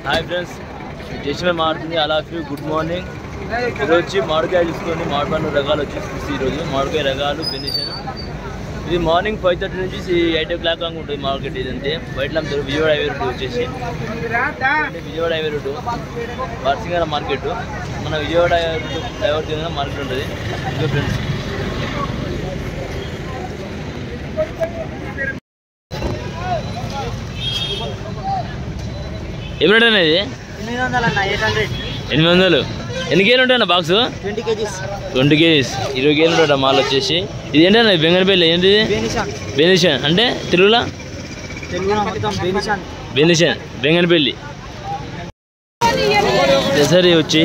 Hi friends, just మారుతుంది. అలా good morning. ఈరోజు మామిడికాయ చూసుకొని మామిడిపండు రకాలు వచ్చేసి ఈరోజు మామిడికాయ రకాలు ఫినిషన్. ఇది మార్నింగ్ 5:30 నుంచి 8 o'clock దాకా ఉంటుంది మార్కెట్. ఇదంతే బయట అమ్ముతారు. విజయవాడ హైవే రోడ్డు వచ్చేసి విజయవాడ హైవే రోడ్డు వర్సింగర మార్కెట్. మన విజయవాడ డ్రైవర్ కింద మార్కెట్ ఉంటుంది. ఇంకా ఫ్రెండ్స్ ఏమి రేట్ అనేది? 800. ఎన్ని కేజీలు ఉంటాయన్న బాక్స్? 20 kgs. 20 kgs 20 కేజీలు ఉంటాయి మాల్ వచ్చేసి. ఇది ఏంటన్నా బెంగనపల్లి? ఏంటిది బెనిషన్ అంటే తెలుగులో? బెనిషన్ బెంగనపల్లి. దసరి వచ్చి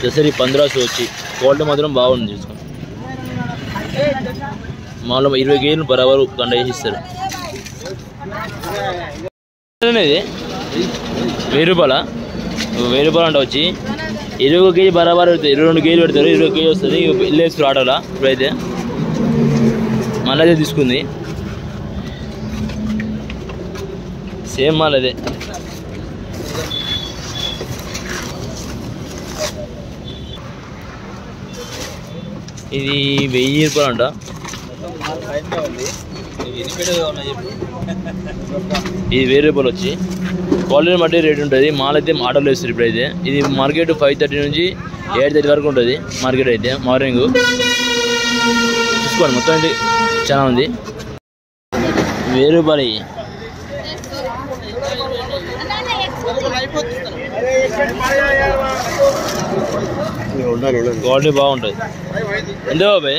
దసరి 1500 వచ్చి క్వాలిటీ మాత్రం బాగుంది. చూసుకోండి మాలో 20 కేజీలు బరాబరు గంట వేసి ఇస్తారు. అనేది 1000 రూపాయల 1000 రూపాయలు అంట వచ్చి 21 కేజీ బరాబర్ పెడతారు. 22 కేజీలు పెడతారు. 20 కేజీ వస్తుంది. ఇల్లు వేస్తారు ఆటోలా. ఇప్పుడైతే మళ్ళీ అదే తీసుకుంది. సేమ్ మాల్ అదే. ఇది 1000 రూపాయలు అంట. ఇది 1000 రూపాయలు వచ్చి క్వాలిటీ బట్టి రేట్ ఉంటుంది. మాల్ అయితే ఆటోలో వేస్తారు. ఇప్పుడైతే ఇది మార్కెట్ 5:30 నుంచి 8:30 వరకు ఉంటుంది మార్కెట్ అయితే. మార్నింగ్ చూసుకోండి మొత్తం అయితే చాలా ఉంది. 1000 రూపాయలు. క్వాలిటీ బాగుంటుంది. ఎంత బాబాయ్?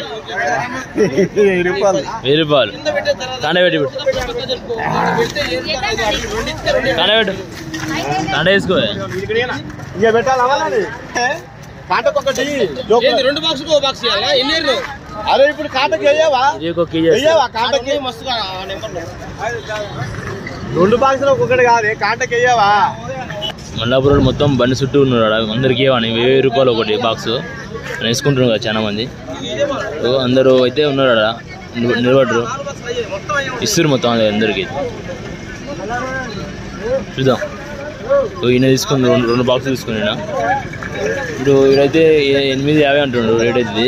1000 రూపాయలు. కాండబెట్టి కాండబెట్టు కాండ వేసుకో. అరే ఇప్పుడు కాటకి వేయవా? 1 కేజీ 2 బాక్సులు ఒక్కొక్కటి కాదు. కాటకి వేయవా? మల్లాపురం మొత్తం బండి చుట్టూ ఉన్నారు. అందరికీ ఇవ్వని 1000 రూపాయలు ఒకటి బాక్స్ వేసుకుంటున్నారు కదా చాలా మంది. అందరూ అయితే ఉన్నారు అక్కడ నిలబడరు. ఇస్తారు మొత్తం అందరికీ. చూద్దాం. ఈయన తీసుకుని 2 బాక్సులు తీసుకుని ఇప్పుడు ఇక్కడైతే 850 అంటుండ్రు రేట్ అవుతుంది.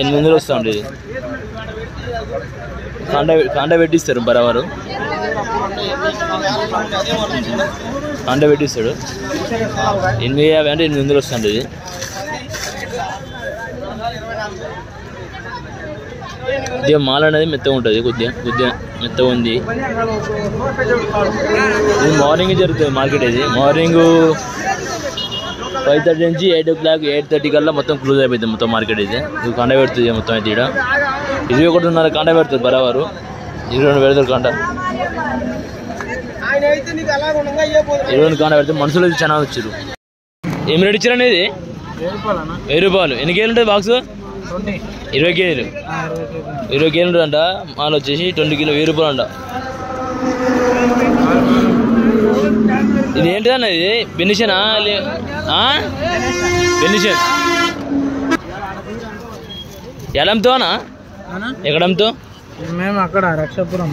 800 వస్తూ ఉంటుంది. కాండ పెట్టిస్తారు బరాబరు. కాండ పెట్టిస్తాడు. 850 అంటే 800 వస్తుంటుంది. కొద్దిగా మాల్ అనేది మెత్తగా ఉంటుంది. కొద్దిగా మెత్తగా ఉంది. ఇది మార్నింగ్ జరుగుతుంది మార్కెట్. ఇది మార్నింగ్ 5:30 నుంచి 8 o'clock 8:30 కల్లా మొత్తం క్లోజ్ అయిపోతుంది మొత్తం మార్కెట్. ఇది ఇది కాండ పెడుతుంది మొత్తం అయితే. ఇక్కడ 21:30 కాండ పెడుతుంది బరాబరు. 22 పెడతారు కాండ. 22 కాండ పెడితే మనుషులు అయితే చాలా వచ్చారు. ఏం రేట్ ఇచ్చారు అనేది? 1000 రూపాయలు. ఎన్ని కేజీలు ఉంటుంది బాక్స్? 20 కేజీలు. 20 కేజీలు ఉంటుందంట. మాల్ వచ్చేసి 20 కిలో 1000 రూపాయలు అంట. ఇది ఏంటిదన్న? ఇది బెనిషనా? బెనిషన్ ఎలంతోనా? ఎక్కడంతో? మేము అక్కడ రక్షాపురం.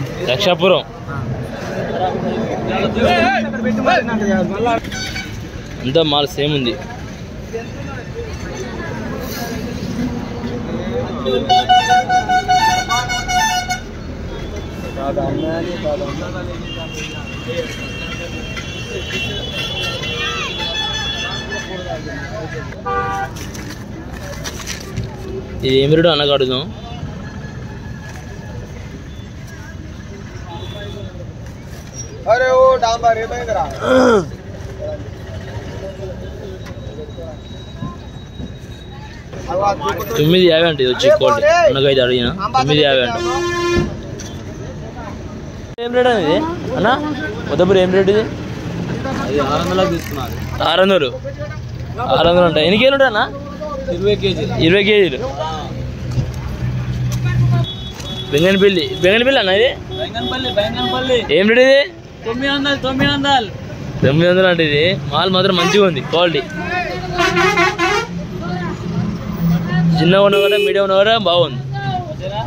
అంతా మాల్ సేమ్ ఉంది. ఇది ఏమి రేటు అన్నగా అడుగుదాం. అరే ఓ డాంబర్ ఏమైందిరా? 950 అంటే ఇది వచ్చి క్వాలిటీ. ఉన్నకైతే అడిగిన 950 అంట. ఏం రేట్ అనేది అన్న? మొదటి ఏం రేట్ ఇది? 600 తీసుకున్నారు. 600 అంట. ఎన్ని కేజీలు ఉంటాయి అన్న? 20 కేజీలు. 20 కేజీలు. బెంగనపల్లి అన్న ఇది? ఏం రేట్ ఇది? 900 అంటే. ఇది మాల్ మాత్రం మంచిగా ఉంది క్వాలిటీ. చిన్నగా ఉన్న కూడా మీడియం ఉన్న కూడా బాగుంది. అంతేనా